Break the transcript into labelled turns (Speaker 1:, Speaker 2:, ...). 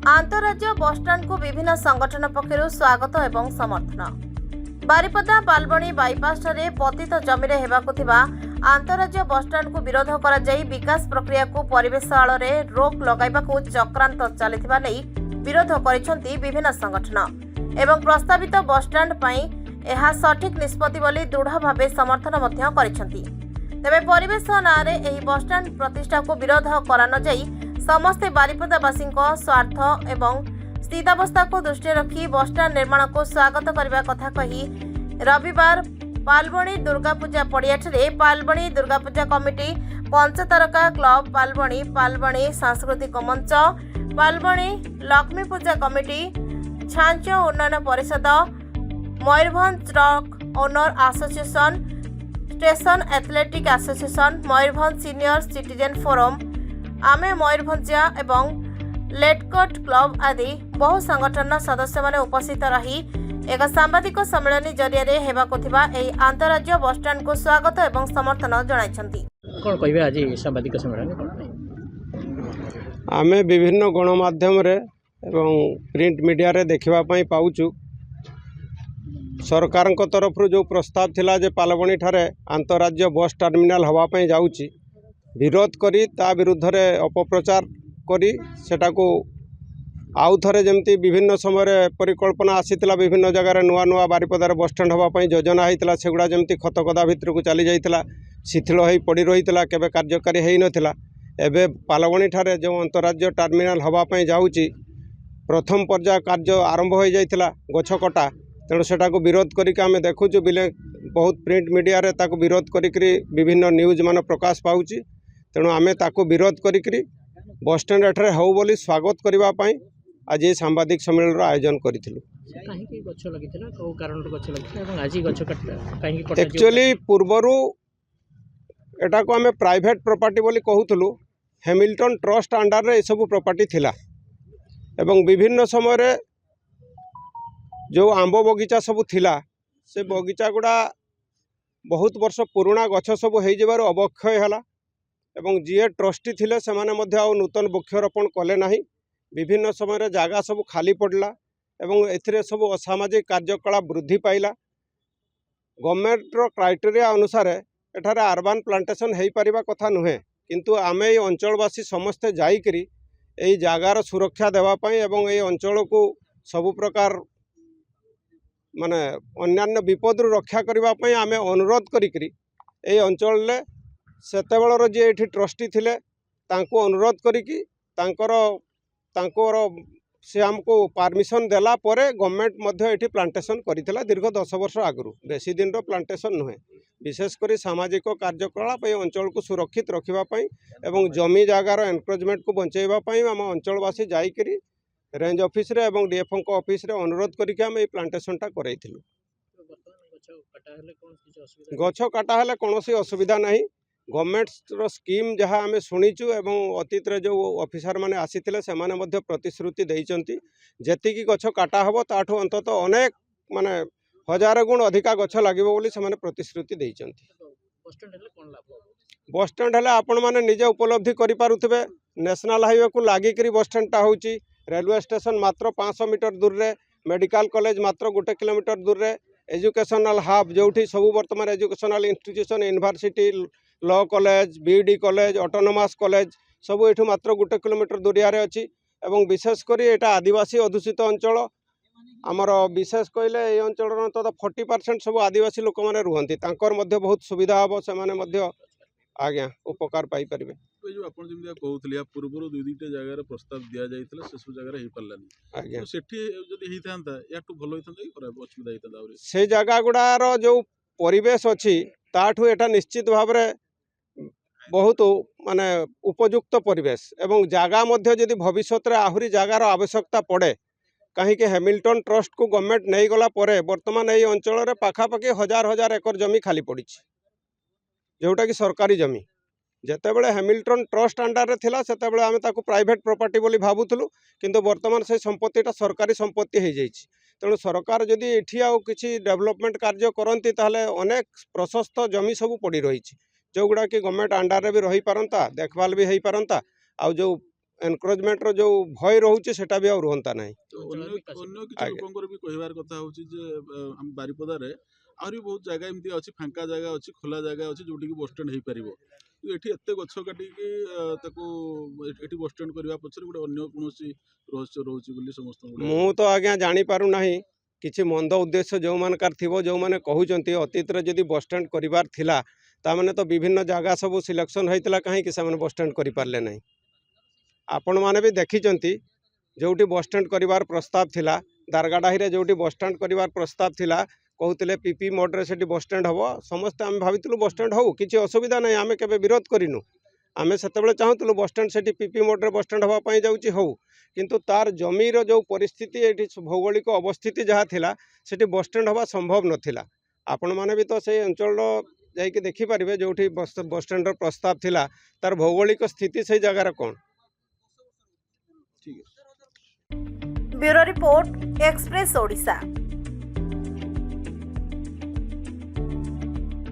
Speaker 1: आंतरराज्य बसस्टाण्ड को विभिन्न संगठन पक्षर स्वागत एवं समर्थन। बारिपदा बालबणी बाईपास ठारे पतित जमीरे हेबाकु थिबा आंतरराज्य बसस्टाण्ड को विरोध करा जाई विकास प्रक्रिया को परिवेश आड़ रे रोक लगाइबाकु चक्रांत चलिथिबा नै विरोध करिसंती विभिन्न संगठन एवं प्रस्तावित बसस्टाण्ड पई एहा सठिक निष्पत्ति बोली दृढ़ भावे समर्थन मध्य करिसंती। तेबे परिवेश नारे एही बसस्टाण्ड प्रतिष्ठा को विरोध करा न जाई समस्ते बारिपदावासी स्वार्थ एवं स्थितावस्था को दृष्टि रखी बसस्टाण्ड निर्माण को स्वागत करने कथा कही रविवार पालबणी दुर्गा पूजा पड़ियाठे पालबणी दुर्गा पूजा कमिटी पंचतारका क्लब पालबणी सांस्कृतिक मंच पालबणी लक्ष्मी पूजा कमिटी छांच उन्नयन परिषद Mayurbhanj truck owner association station athletic association Mayurbhanj senior citizen forum आमे मयूरभंजिया एवं लेटकट क्लब आदि बहु संगठन सदस्य माने उपस्थित रही एक सांबादिक सम्मेलन जरिया हेबाकु थिबा एही आंतरराज्य बसस्टाण्ड को स्वागत एवं समर्थन जणाइछंती।
Speaker 2: कोन कहबे आज सांबादिक सम्मेलन
Speaker 3: आमे विभिन्न गणमाध्यम रे एवं प्रिंट मीडिया रे देखिबा पई पाउचु सरकार तरफ जो प्रस्ताव थिला जे पालबणी ठारे आंतरराज्य बस टर्मिनाल हवा पई जाउची विरोध करी ता विरुद्ध रे अपप्रचार करी सेटा को आउ थरे जमती विभिन्न समय परिकल्पना आसीतिला विभिन्न जगह नुआ नुआ बारिपदार बस स्टैंड हवा पई योजना होता सेगुड़ा जमती खतकदा भितर को चली जाइतिला शिथिल होई पड़ी रहीतिला केबे कार्यकारी हेई नथिला एबे पालबणी ठारे जो अंतरराज्य टर्मिनाल हवा पई जाउची प्रथम पर्याय कार्य आरंभ हो जाइतिला गछ कटा तेणु सेटा को विरोध करिक आमे देखुचु बिले बहुत प्रिंट मीडिया रे ताको विरोध करिकरी विभिन्न न्यूज मान प्रकाश पाउची तेणु आमे ताको विरोध करिकरी बस स्टैंड एठारे हो बोली स्वागत करबा पई आज ये सांबादिक सम्मेलन आयोजन करिथिलु। एक्चुअली पूर्वरु एटा को आमे प्राइवेट प्रॉपर्टी बोली कहूथलु हैमिल्टन ट्रस्ट अंडर रे सब प्रॉपर्टी थिला एवं विभिन्न समय रे जो आंब बगीचा सब थिला से बगीचा गुड़ा बहुत वर्ष पुराना गछ सब हो जबार अवक्षय है एवं जी ट्रस्टी थिले से माने मध्य आ नूतन वृक्षरोपण कले नाही विभिन्न समय जगह सब खाली पड़ला एवं एथिरे सब असामाजिक कार्यकलाप वृद्धि पाइला गवर्नमेंट क्राइटेरिया अनुसार एठारे अर्बान प्लांटेशन हो पारिबा कथा नुहे किंतु आमे ए अंचलवासी समस्ते जाइकरी एई जगार सुरक्षा देवा पई एवं ए अंचल को सब प्रकार माने अन्यान्य विपद रक्षा करबा पई आमे अनुरोध करिकरी ए अंचल ले सेतेबेलर जे एठी ट्रस्टी थिले तांको अनुरोध करिकी तांकर से आमको परमिशन देला परे गवर्नमेंट मध्य एठी प्लांटेशन करिथिला दीर्घ 10 वर्ष आगु बेसी दिन रो प्लांटेशन नुहे विशेषकर सामाजिक कार्यकलाप ए अंचल को सुरक्षित रखिबा पई एवं जमी जगार एनक्रोचमेंट को बंचेबा पई आम अंचलवासी जाइकरी रेंज ऑफिस रे एवं डीएफओ को ऑफिस रे अनुरोध करिके हम ए प्लांटेशन टा करैथिलु। गछ काटा हेले कोनोसी असुविधा नहीं गवर्नमेंट रो स्कीम जहाँ आम शुणीचु एवं अतीत रे जो ऑफिसर माने आसीथिले से माने मध्य प्रतिश्रुति देइचंती जेतिकी गछ काटा हबो ताठो अंतत अनेक माने हजार गुण अधिका गछ लागिबो बोली से माने प्रतिश्रुति देइचंती। बस स्टैंड हेले आपण माने निजे उपलब्धि करि पारुथिबे नेशनल हाईवे को लागिकरी बस स्टैंड टा होउची रेलवे स्टेशन मात्र 500 मीटर दूर रे मेडिकल कॉलेज मात्र 1 किलोमीटर दूर रे एजुकेशनल हब जोठी सब वर्तमान educational institution university law college B.Ed college autonomous college सब एठू मात्र 1 किलोमीटर दूरिया रे अछि एवं विशेषकर एटा आदिवासी अधूषित अंचल आमर विशेष कहले ए अंचल तो 40% सब आदिवासी लोक माने रुहंती तांकर मध्य बहुत सुविधा हबो से माने मध्य आज्ञा उपकार पाई परिबे।
Speaker 4: जो आपण जेमिया कहउतलिया पूर्वरो दुई दुईटा जगह रे प्रस्ताव दिया जाइतला से सब जगह रे हे पल्लानी
Speaker 3: आज्ञा
Speaker 4: तो सेठी जदी हेइथांता याटू भलो हेइथांता कि खराब असुविधा हेइथांता आउरी
Speaker 3: से जगह गुडार जो परिवेश अछि ताठू एटा निश्चित भाव रे बहुत माने उपयुक्त परिवेश एवं जगह मध्य जदि भविष्य रे आहुरी जगार आवश्यकता पड़े कहीं हैमिल्टन ट्रस्ट को गवर्नमेंट नहीं गला परे वर्तमान यही अंचल रे पाखापाखि हजार हजार एकर जमी खाली पड़ी जोटा कि सरकारी जमी जेतेबेले हैमिल्टन ट्रस्ट अंडर रे थिला सेतेबेले आमे ताको प्राइवेट प्रॉपर्टी बोली भाबुथलु किंतु वर्तमान से संपत्तिटा सरकारी संपत्ति हो जाइछि तेणु सरकार जदि एठी आउ किछि डेवलपमेंट कार्य करंती ताहले अनेक प्रशस्त जमी सब पड़ी रही जोगुड़ा कि गवर्नमेंट अंडर रे भी रही पारंता देखभाल भी हो पारंता आउ जो एनक्रोचमेंटर जो भय रोचे सेटा भी रुहंता नहीं।
Speaker 4: ଅନ୍ୟ କିଛି
Speaker 3: ଆଜ୍ଞା।
Speaker 4: ଲୋକଙ୍କର ବି କହିବାର କଥା ହେଉଛି ଯେ ଆମ ବାରିପଦାରେ ଆହୁରି ବହୁତ ଜାଗା ଏମିତି ଅଛି, ଫାଙ୍କା ଜାଗା ଅଛି, ଖୋଲା ଜାଗା ଅଛି ଯୋଉଠିକି ବସଷ୍ଟାଣ୍ଡ ହେଇପାରିବ। କିନ୍ତୁ ଏଠି ଏତେ ଗଛ କାଟିକି ତାକୁ ଏଠି ବସଷ୍ଟାଣ୍ଡ କରିବା ପଛରେ ଗୋଟେ ଅନ୍ୟ କୌଣସି ରହସ୍ୟ ରହୁଛି ବୋଲି ସମସ୍ତଙ୍କୁ
Speaker 3: मु तो आज्ञा जानी पारु नाही किछि मंद उद्देश्य जो मानकार थिबो जो माने कहउचंती अतीत रे जदि बसस्टैंड करिवार थिला ता माने तो विभिन्न जगह सब सिलेक्शन होइतला काहे कि से माने बसस्टैंड करि पारले नाही। आपण माने भी देखिचंती जोटी बसस्टैंड करिवार प्रस्ताव थिला दारगाडाही रे जोटी बसस्टैंड करिवार प्रस्ताव थिला कहउतले पीपी मोड रे सेठी बसस्टैंड हबो समस्त हम भाबितलु बसस्टैंड हो किछि असुविधा नाही आमे केबे विरोध करिनु आमे सेतेबेले चाहुतलु बसस्टैंड सेठी पीपी मोड रे बसस्टैंड हबा पई जाउची हो किंतु तार जमीर जो परिस्थिति एठी भौगोलिक अवस्थिति जहाँ थिला सेठी बसस्टैंड हवा संभव नथिला। आपण माने भी तो से अंचल जाइके देखि पारिबे जोठी बसस्टैंड रो प्रस्ताव थिला तार भौगोलिक स्थिति से जगार कोन।
Speaker 4: ठीक है।
Speaker 1: Bureau report express Odisha.